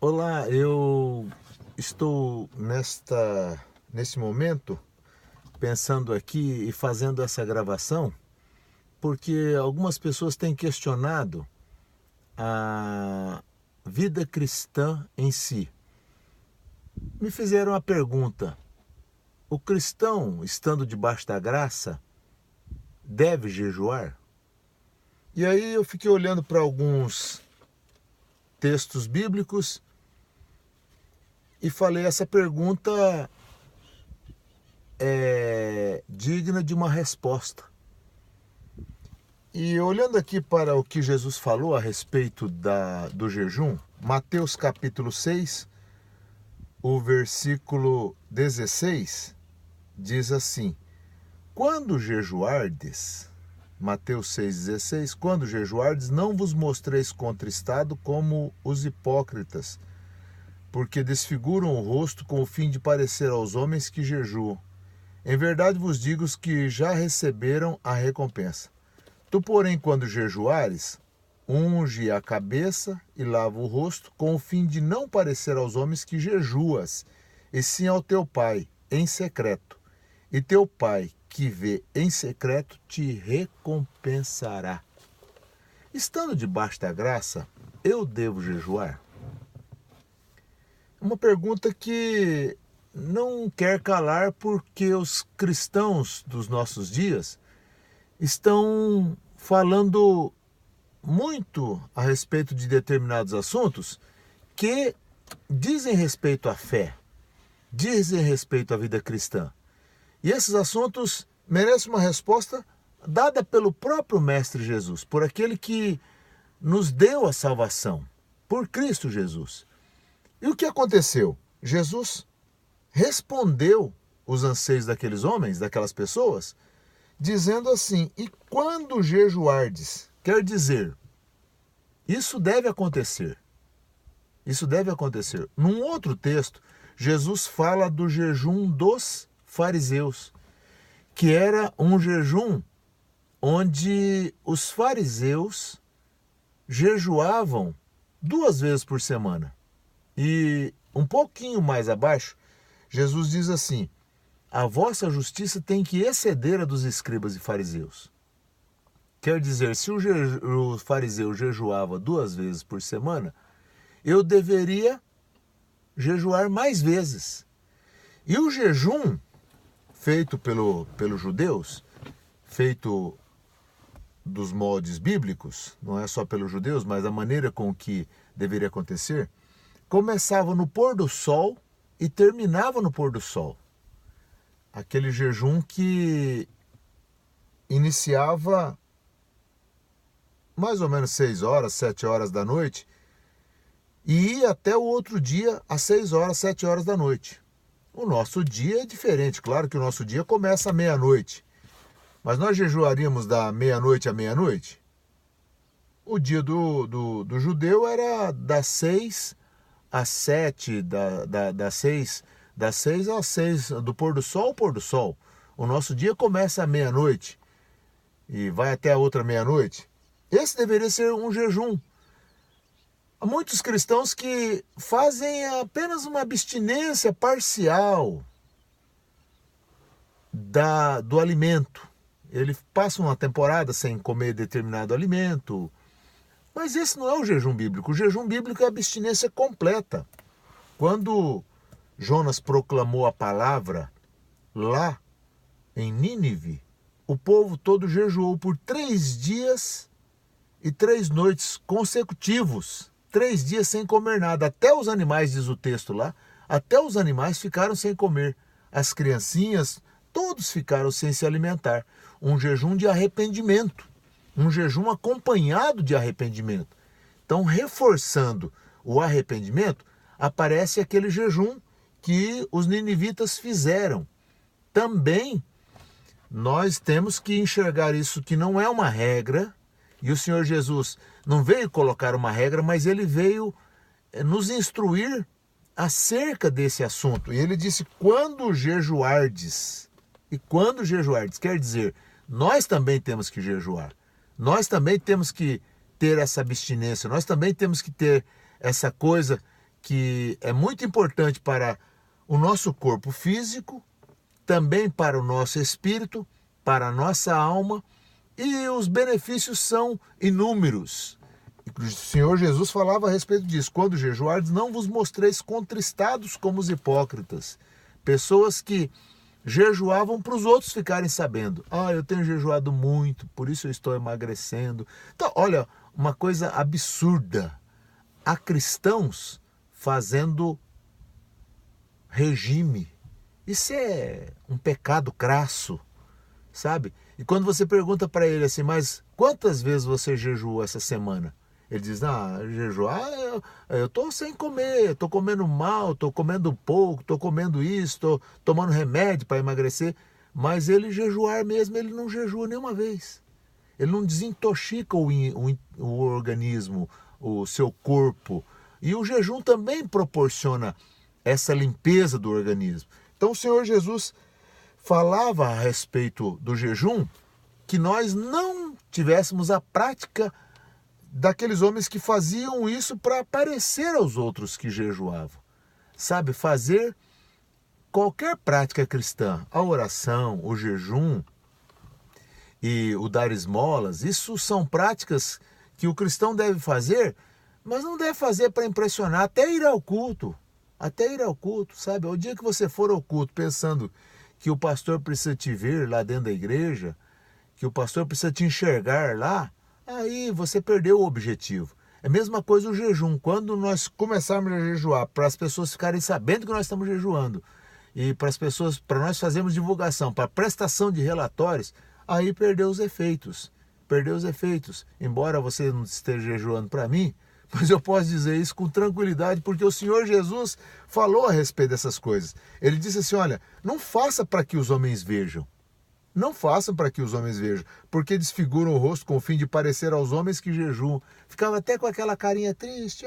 Olá, eu estou nesse momento pensando aqui e fazendo essa gravação porque algumas pessoas têm questionado a vida cristã em si. Me fizeram a pergunta: o cristão, estando debaixo da graça, deve jejuar? E aí eu fiquei olhando para alguns textos bíblicos e falei, essa pergunta é digna de uma resposta. E olhando aqui para o que Jesus falou a respeito do jejum, Mateus capítulo 6, o versículo 16, diz assim: quando jejuardes, Mateus 6,16, quando jejuardes, não vos mostreis contristado como os hipócritas, porque desfiguram o rosto com o fim de parecer aos homens que jejuam. Em verdade vos digo que já receberam a recompensa. Tu, porém, quando jejuares, unge a cabeça e lava o rosto, com o fim de não parecer aos homens que jejuas, e sim ao teu Pai, em secreto. E teu Pai, que vê em secreto, te recompensará. Estando debaixo da graça, eu devo jejuar? Uma pergunta que não quer calar, porque os cristãos dos nossos dias estão falando muito a respeito de determinados assuntos que dizem respeito à fé, dizem respeito à vida cristã. E esses assuntos merecem uma resposta dada pelo próprio Mestre Jesus, por aquele que nos deu a salvação, por Cristo Jesus. E o que aconteceu? Jesus respondeu os anseios daqueles homens, daquelas pessoas, dizendo assim: e quando jejuardes? Quer dizer, isso deve acontecer. Isso deve acontecer. Num outro texto, Jesus fala do jejum dos fariseus, que era um jejum onde os fariseus jejuavam 2 vezes por semana. E um pouquinho mais abaixo, Jesus diz assim: a vossa justiça tem que exceder a dos escribas e fariseus. Quer dizer, se o fariseu jejuava 2 vezes por semana, eu deveria jejuar mais vezes. E o jejum feito pelos judeus, feito dos moldes bíblicos, não é só pelos judeus, mas a maneira com que deveria acontecer, começava no pôr do sol e terminava no pôr do sol. Aquele jejum que iniciava mais ou menos 6 horas, 7 horas da noite e ia até o outro dia às 6 horas, 7 horas da noite. O nosso dia é diferente, claro que o nosso dia começa à meia-noite, mas nós jejuaríamos da meia-noite à meia-noite? O dia do judeu era das 6 às 7, das 6 às 6, do pôr do sol ao pôr do sol. O nosso dia começa à meia-noite e vai até a outra meia-noite. Esse deveria ser um jejum. Há muitos cristãos que fazem apenas uma abstinência parcial do alimento. Ele passa uma temporada sem comer determinado alimento. Mas esse não é o jejum bíblico. O jejum bíblico é a abstinência completa. Quando Jonas proclamou a palavra lá em Nínive, o povo todo jejuou por 3 dias e 3 noites consecutivos. 3 dias sem comer nada. Até os animais, diz o texto lá, até os animais ficaram sem comer. As criancinhas, todos ficaram sem se alimentar. Um jejum de arrependimento. Um jejum acompanhado de arrependimento. Então, reforçando o arrependimento, aparece aquele jejum que os ninivitas fizeram. Também nós temos que enxergar isso, que não é uma regra, e o Senhor Jesus não veio colocar uma regra, mas ele veio nos instruir acerca desse assunto. E ele disse: quando jejuardes. E quando jejuardes, quer dizer, nós também temos que jejuar. Nós também temos que ter essa abstinência, nós também temos que ter essa coisa que é muito importante para o nosso corpo físico, também para o nosso espírito, para a nossa alma, e os benefícios são inúmeros. O Senhor Jesus falava a respeito disso: quando jejuardes, não vos mostreis contristados como os hipócritas. Pessoas que jejuavam para os outros ficarem sabendo. Eu tenho jejuado muito, por isso eu estou emagrecendo. Então, olha, uma coisa absurda. Há cristãos fazendo regime. Isso é um pecado crasso, sabe? E quando você pergunta para ele assim, mas quantas vezes você jejuou essa semana? Ele diz, jejuar, eu estou sem comer, estou comendo mal, estou comendo pouco, estou comendo isso, estou tomando remédio para emagrecer. Mas ele jejuar mesmo, ele não jejua nenhuma vez. Ele não desintoxica o organismo, o seu corpo. E o jejum também proporciona essa limpeza do organismo. Então o Senhor Jesus falava a respeito do jejum, que nós não tivéssemos a prática daqueles homens que faziam isso para parecer aos outros que jejuavam. Sabe, fazer qualquer prática cristã, a oração, o jejum e o dar esmolas, isso são práticas que o cristão deve fazer, mas não deve fazer para impressionar, até ir ao culto, sabe? O dia que você for ao culto pensando que o pastor precisa te ver lá dentro da igreja, que o pastor precisa te enxergar lá, aí você perdeu o objetivo. É a mesma coisa o jejum. Quando nós começarmos a jejuar, para as pessoas ficarem sabendo que nós estamos jejuando, e para as pessoas, para nós fazermos divulgação, para prestação de relatórios, aí perdeu os efeitos. Embora você não esteja jejuando para mim, mas eu posso dizer isso com tranquilidade, porque o Senhor Jesus falou a respeito dessas coisas. Ele disse assim, olha, não faça para que os homens vejam. Não façam para que os homens vejam, porque desfiguram o rosto com o fim de parecer aos homens que jejuam. Ficava até com aquela carinha triste.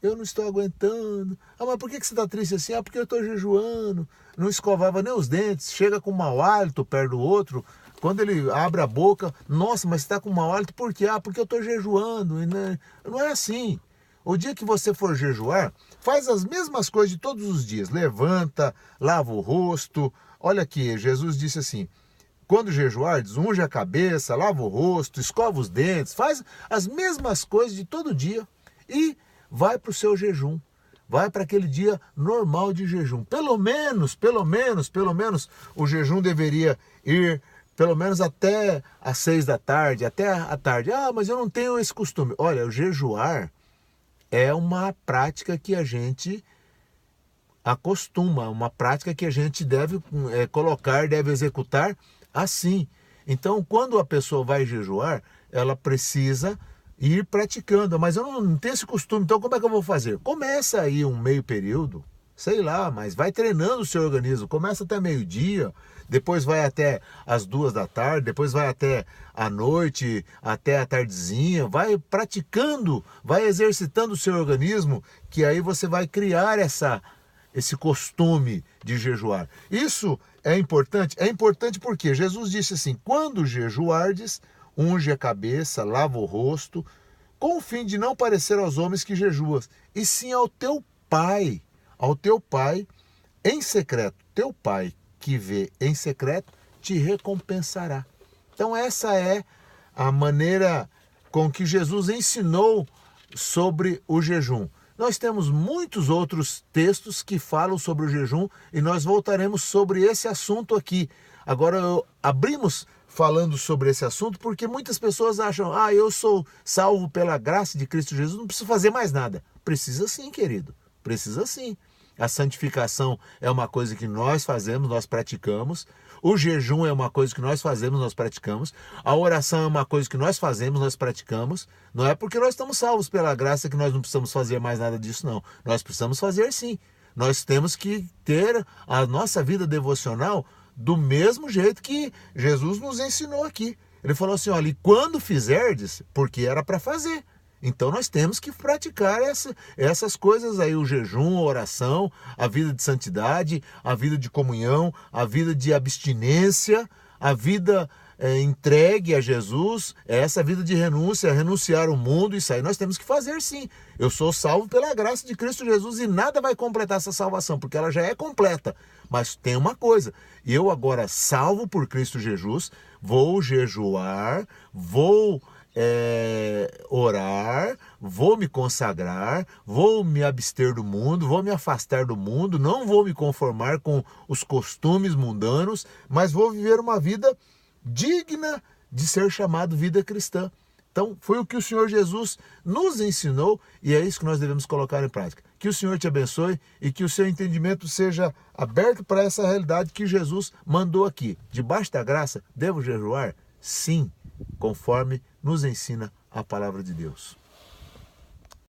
Eu não estou aguentando. Mas por que você está triste assim? Porque eu estou jejuando. Não escovava nem os dentes, chega com mau hálito perto do outro. Quando ele abre a boca, nossa, mas você está com mau hálito por quê? Porque eu estou jejuando. E não é assim. O dia que você for jejuar, faz as mesmas coisas de todos os dias. Levanta, lava o rosto. Olha aqui, Jesus disse assim, quando jejuardes, unge a cabeça, lava o rosto, escova os dentes, faz as mesmas coisas de todo dia e vai para o seu jejum. Vai para aquele dia normal de jejum. Pelo menos, o jejum deveria ir pelo menos até às 6 da tarde, até a tarde. Mas eu não tenho esse costume. Olha, o jejuar é uma prática que a gente acostuma, uma prática que a gente deve colocar, deve executar assim. Então, quando a pessoa vai jejuar, ela precisa ir praticando. Mas eu não tenho esse costume, então como é que eu vou fazer? Começa aí um meio período, sei lá, mas vai treinando o seu organismo. Começa até meio-dia, depois vai até as 2 da tarde, depois vai até a noite, até a tardezinha. Vai praticando, vai exercitando o seu organismo, que aí você vai criar esse costume de jejuar. Isso é importante? É importante porque Jesus disse assim, quando jejuardes, unge a cabeça, lava o rosto, com o fim de não parecer aos homens que jejuas, e sim ao teu Pai em secreto. Teu Pai que vê em secreto te recompensará. Então essa é a maneira com que Jesus ensinou sobre o jejum. Nós temos muitos outros textos que falam sobre o jejum e nós voltaremos sobre esse assunto aqui. Agora, abrimos falando sobre esse assunto porque muitas pessoas acham, eu sou salvo pela graça de Cristo Jesus, não preciso fazer mais nada. Precisa sim, querido, precisa sim. A santificação é uma coisa que nós fazemos, nós praticamos. O jejum é uma coisa que nós fazemos, nós praticamos. A oração é uma coisa que nós fazemos, nós praticamos. Não é porque nós estamos salvos pela graça que nós não precisamos fazer mais nada disso, não. Nós precisamos fazer sim. Nós temos que ter a nossa vida devocional do mesmo jeito que Jesus nos ensinou aqui. Ele falou assim, olha, e quando fizerdes, porque era para fazer. Então nós temos que praticar essas coisas aí, o jejum, a oração, a vida de santidade, a vida de comunhão, a vida de abstinência, a vida entregue a Jesus, é essa vida de renúncia, renunciar ao mundo, isso aí nós temos que fazer sim. Eu sou salvo pela graça de Cristo Jesus e nada vai completar essa salvação, porque ela já é completa. Mas tem uma coisa, eu agora salvo por Cristo Jesus, vou jejuar, vou orar, vou me consagrar, vou me abster do mundo, vou me afastar do mundo, não vou me conformar com os costumes mundanos, mas vou viver uma vida digna de ser chamado vida cristã. Então, foi o que o Senhor Jesus nos ensinou e é isso que nós devemos colocar em prática. Que o Senhor te abençoe e que o seu entendimento seja aberto para essa realidade que Jesus mandou aqui. Debaixo da graça, devo jejuar? Sim, conforme nos ensina a palavra de Deus.